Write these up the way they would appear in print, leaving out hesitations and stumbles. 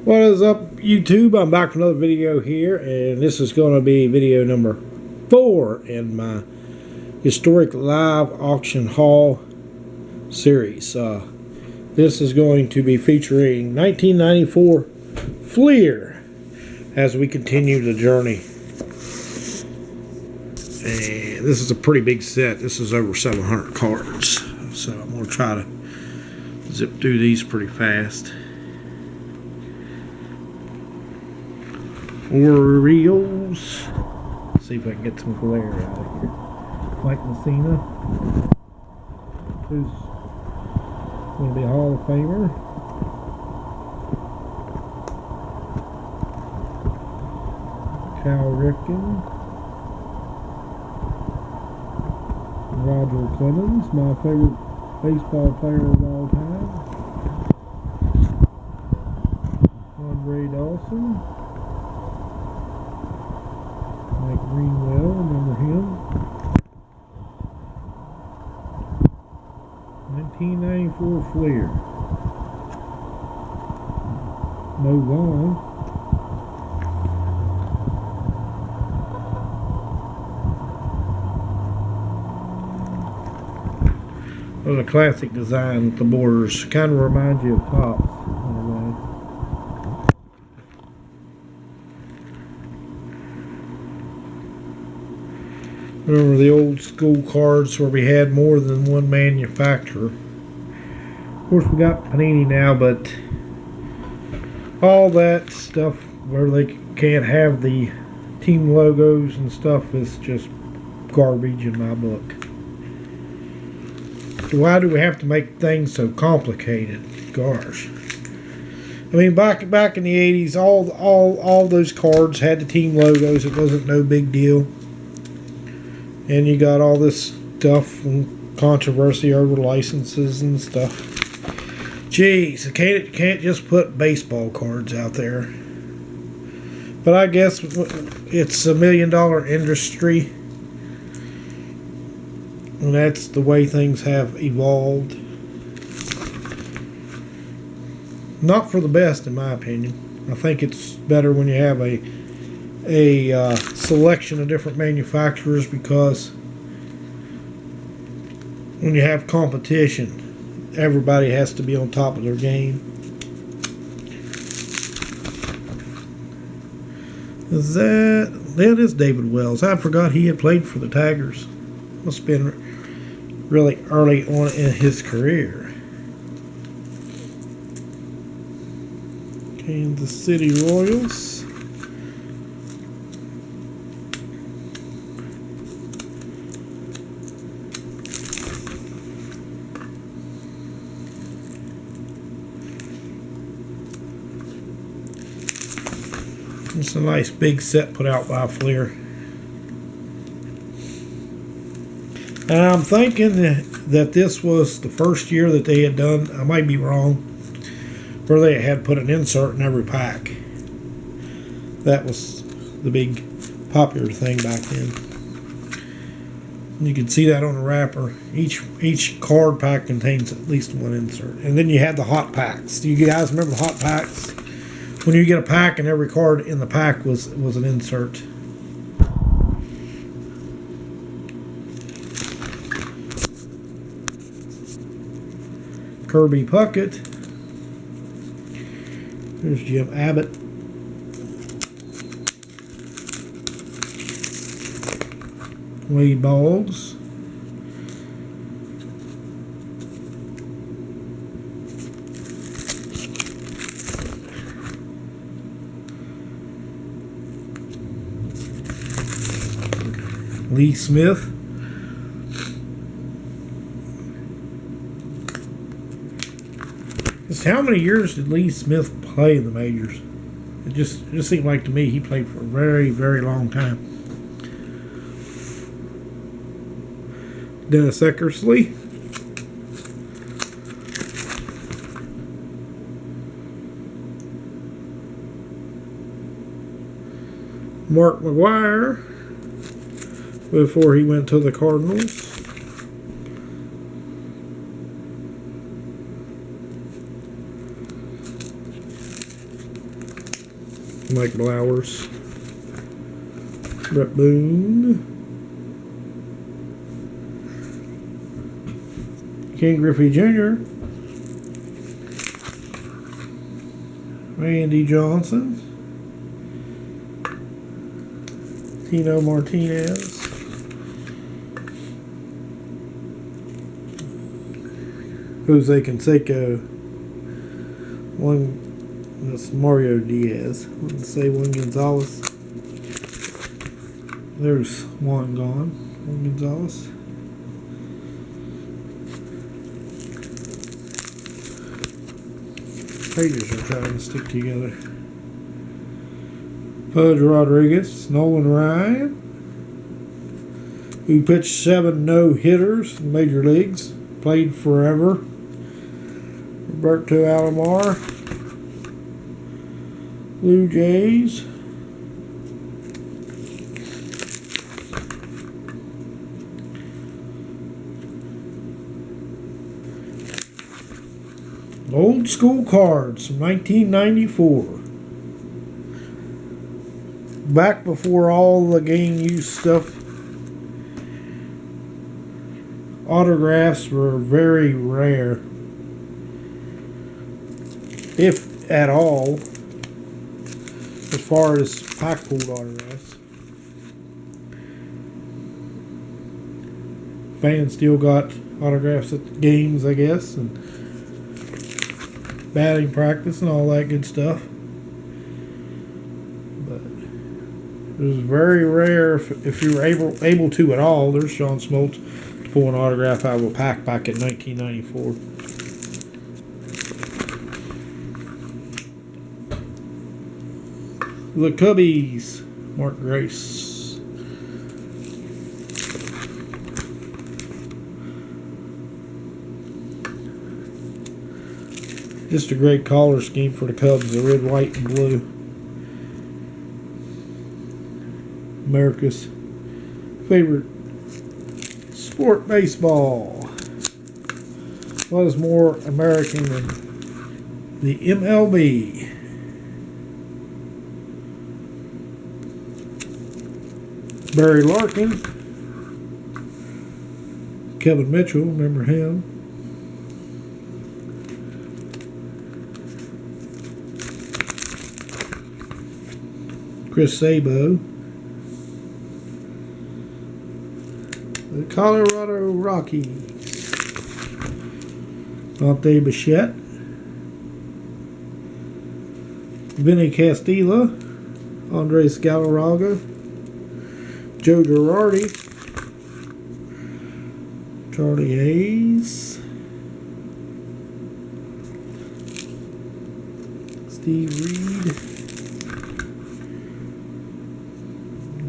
What is up, YouTube? I'm back with another video here, and this is going to be video number 4 in my historic live auction haul series. This is going to be featuring 1994 Fleer as we continue the journey. And this is a pretty big set. This is over 700 cards, so I'm going to try to zip through these pretty fast. Orioles. Let's see if I can get some glare out of here. Mike Messina, who's going to be a Hall of Famer. Cal Ripken. Roger Clemens, my favorite baseball player of all time. Andre Dawson. Mike Greenwell, remember him? 1994 Fleer. Mo Vaughn. Those are classic design with the borders. Kind of reminds you of Topps in a way. Remember the old school cards where we had more than one manufacturer. Of course, we got Panini now, but all that stuff where they can't have the team logos and stuff is just garbage in my book. Why do we have to make things so complicated? Gosh. I mean, back in the 80s, all those cards had the team logos. It wasn't no big deal. And you got all this stuff and controversy over licenses and stuff. Jeez, you can't just put baseball cards out there. But I guess it's a $1 million industry. And that's the way things have evolved. Not for the best, in my opinion. I think it's better when you have a selection of different manufacturers, because when you have competition, everybody has to be on top of their game. That is David Wells. I forgot he had played for the Tigers. Must have been really early on in his career. Kansas City Royals. It's a nice big set put out by Fleer. And I'm thinking that this was the first year that they had done, I might be wrong, where they had put an insert in every pack. That was the big popular thing back then. And you can see that on the wrapper. Each card pack contains at least one insert. And then you had the hot packs. Do you guys remember the hot packs? When you get a pack and every card in the pack was an insert. Kirby Puckett. There's Jim Abbott. Wade Boggs. Lee Smith. Just how many years did Lee Smith play in the majors? It just seemed like to me he played for a very, very long time. Dennis Eckersley. Mark McGwire before he went to the Cardinals. Mike Blowers, Brett Boone, Ken Griffey Jr., Randy Johnson, Tino Martinez, Jose Canseco, that's Mario Diaz. Let's say Juan Gonzalez. There's one gone. Juan Gonzalez. Pages are trying to stick together. Pudge Rodriguez, Nolan Ryan, who pitched 7 no-hitters in major leagues, played forever. Roberto Alomar, Blue Jays. Old school cards from 1994. Back before all the game use stuff. Autographs were very rare, if at all, as far as pack pulled autographs. Fans still got autographs at the games, I guess, and batting practice and all that good stuff. But it was very rare if you were able to at all. There's Sean Smoltz to pull an autograph out of a pack back in 1994. The Cubbies, Mark Grace. Just a great color scheme for the Cubs, the red, white, and blue. America's favorite sport, baseball. What is more American than the MLB? Barry Larkin. Kevin Mitchell, remember him? Chris Sabo. The Colorado Rockies. Dante Bichette. Vinny Castilla. Andres Galarraga. Joe Girardi. Charlie Hayes. Steve Reed.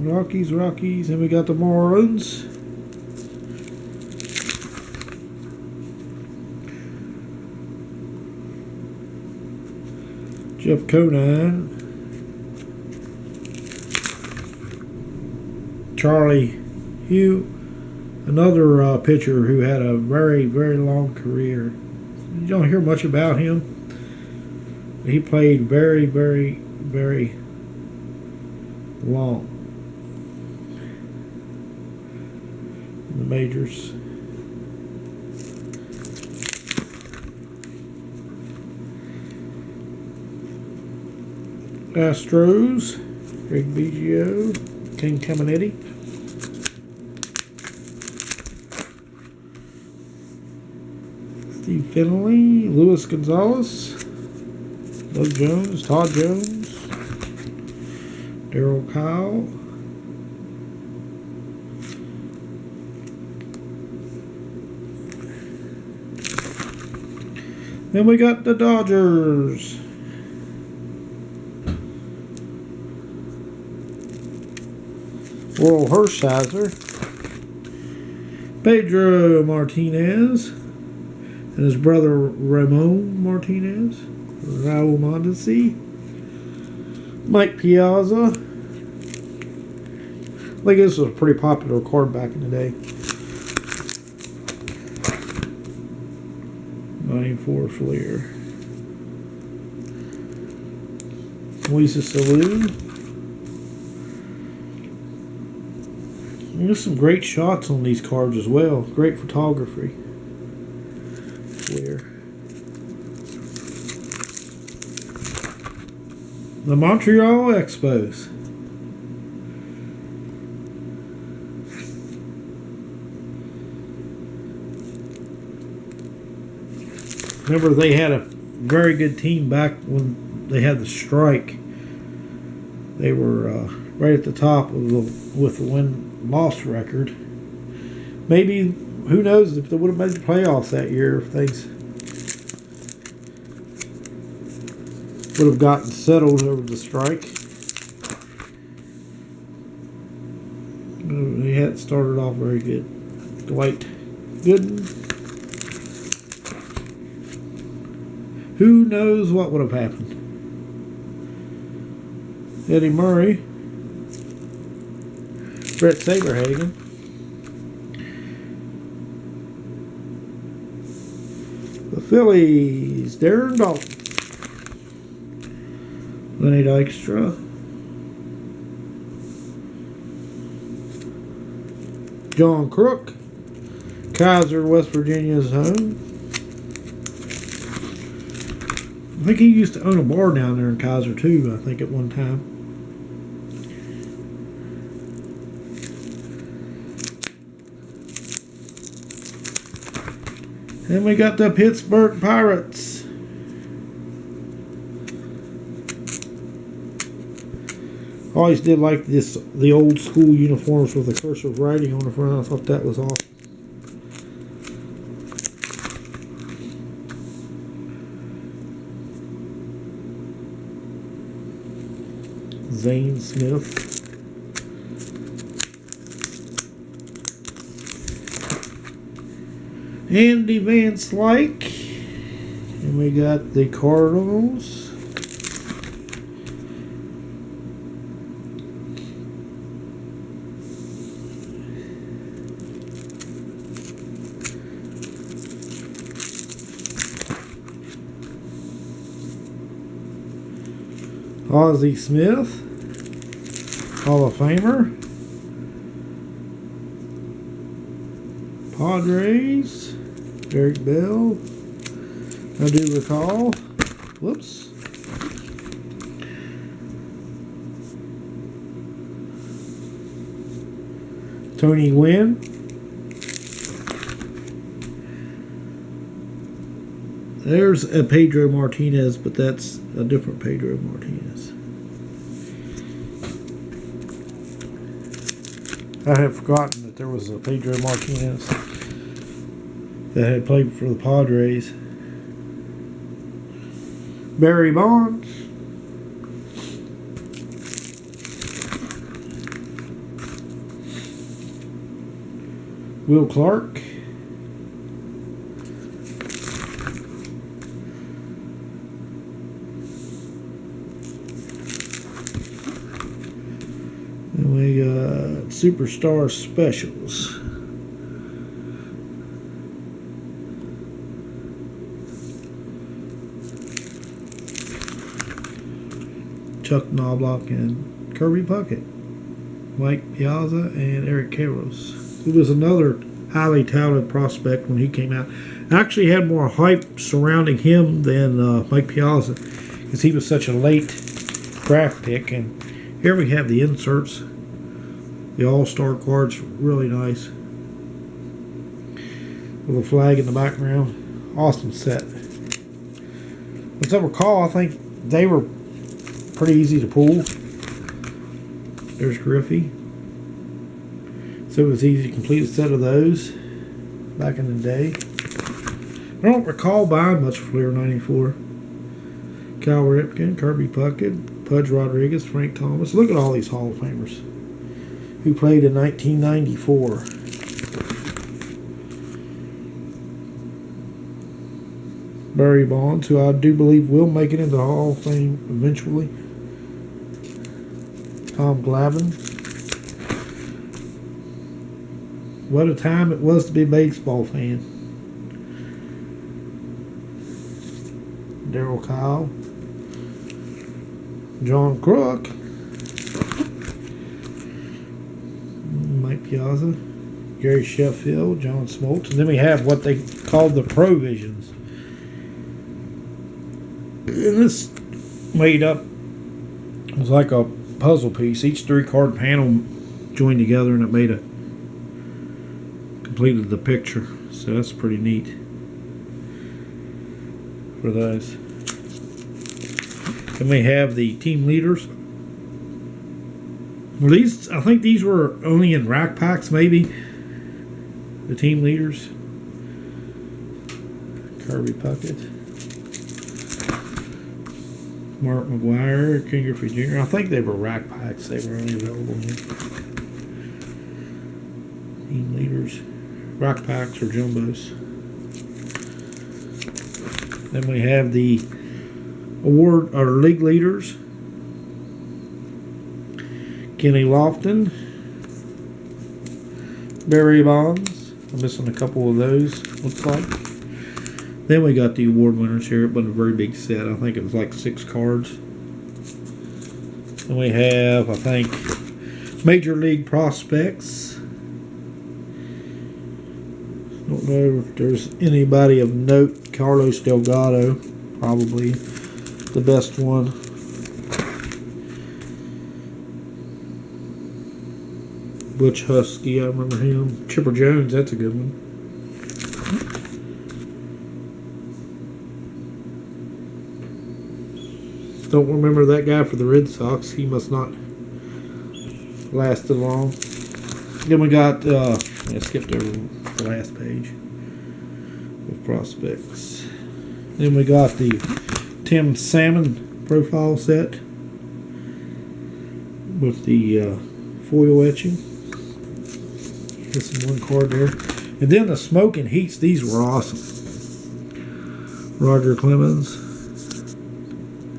Rockies, and we got the Marlins. Jeff Conine. Charlie Hugh, another pitcher who had a very, very long career. You don't hear much about him. He played very, very, very long in the majors. Astros, Greg Biggio, King Caminiti. Steve Finley, Luis Gonzalez, Doug Jones, Todd Jones, Darryl Kyle, then we got the Dodgers. Worrell Hershiser, Pedro Martinez, and his brother Ramon Martinez, Raul Mondesi, Mike Piazza. I think this was a pretty popular card back in the day. 94 Fleer. Moises Alou. There's some great shots on these cards as well. Great photography. Clear. The Montreal Expos. Remember, they had a very good team back when they had the strike. They were right at the top of with the win-loss record. Maybe, who knows if they would have made the playoffs that year if things would have gotten settled over the strike. They had started off very good. Dwight Gooden. Who knows what would have happened? Eddie Murray. Brett Saberhagen. The Phillies. Darren Dalton. Lenny Dykstra. John Crook. Kaiser, West Virginia's home. I think he used to own a bar down there in Kaiser too, I think, at one time. Then we got the Pittsburgh Pirates. Always did like the old school uniforms with the cursive writing on the front. I thought that was awesome. Zane Smith. Andy Van Slyke. And we got the Cardinals. Ozzie Smith, Hall of Famer. Padres, Eric Bell. I do recall. Whoops. Tony Gwynn. There's a Pedro Martinez, but that's a different Pedro Martinez. I had forgotten that there was a Pedro Martinez that had played for the Padres. Barry Bonds. Will Clark. And we got Superstar Specials. Chuck Knobloch and Kirby Puckett. Mike Piazza and Eric Karros. He was another highly touted prospect when he came out. Actually had more hype surrounding him than Mike Piazza, because he was such a late draft pick. And here we have the inserts. The All-Star cards, really nice. With a flag in the background. Awesome set. As I recall, I think they were pretty easy to pull. There's Griffey. So it was easy to complete a set of those back in the day. I don't recall buying much Fleer 94. Cal Ripken, Kirby Puckett, Pudge Rodriguez, Frank Thomas. Look at all these Hall of Famers who played in 1994. Barry Bonds, who I do believe will make it into the Hall of Fame eventually. Tom Glavine. What a time it was to be a baseball fan. Darryl Kyle. John Crook, Mike Piazza, Gary Sheffield, John Smoltz, and then we have what they called the Provisions. And this made up, it was like a puzzle piece. Each 3-card panel joined together and it made completed the picture. So that's pretty neat for those. Then we have the team leaders. Well, these, I think these were only in rack packs, maybe. The team leaders. Kirby Puckett. Mark McGuire, King Griffey Jr. I think they were rack packs. They were only available here. Team leaders. Rack packs or jumbos. Then we have the award or league leaders. Kenny Lofton, Barry Bonds. I'm missing a couple of those, looks like. Then we got the award winners here. It wasn't a very big set. I think it was like 6 cards. And we have, I think, Major League Prospects. Don't know if there's anybody of note. Carlos Delgado, probably the best one. Butch Husky, I remember him. Chipper Jones, that's a good one. Don't remember that guy for the Red Sox. He must not lasted long. Then we got, I skipped over the last page of prospects. Then we got the Tim Salmon profile set with the foil etching. Missing 1 card there. And then the Smoking Heats, these were awesome. Roger Clemens,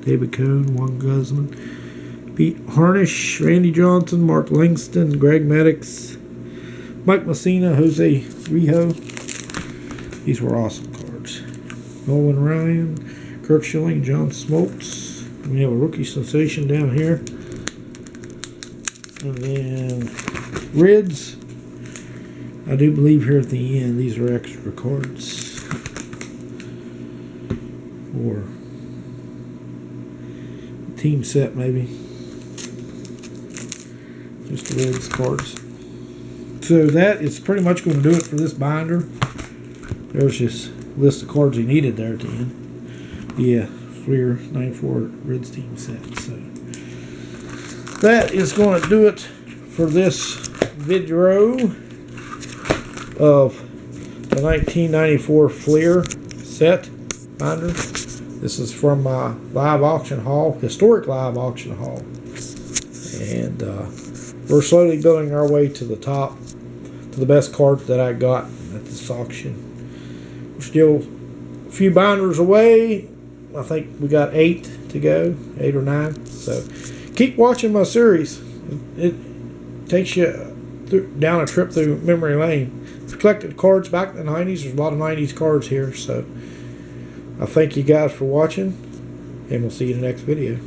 David Cohn, Juan Guzman, Pete Harnish, Randy Johnson, Mark Langston, Greg Maddux, Mike Messina, Jose Rijo. These were awesome cards. Nolan Ryan, Kirk Schilling, John Smoltz. We have a rookie sensation down here. And then Reds. I do believe here at the end, these are extra cards. Or team set, maybe. Just the Reds cards. So that is pretty much going to do it for this binder. There's just a list of cards you needed there at the end. Yeah, Fleer 94 Reds team set. So that is going to do it for this video of the 1994 Fleer set binder. This is from my live auction haul, historic live auction haul. And we're slowly building our way to the top, to the best cards that I got at this auction. We're still a few binders away. I think we got 8 to go, 8 or 9. So keep watching my series. It takes you down a trip through memory lane. If you collected cards back in the 90s, there's a lot of 90s cards here. So I thank you guys for watching, and we'll see you in the next video.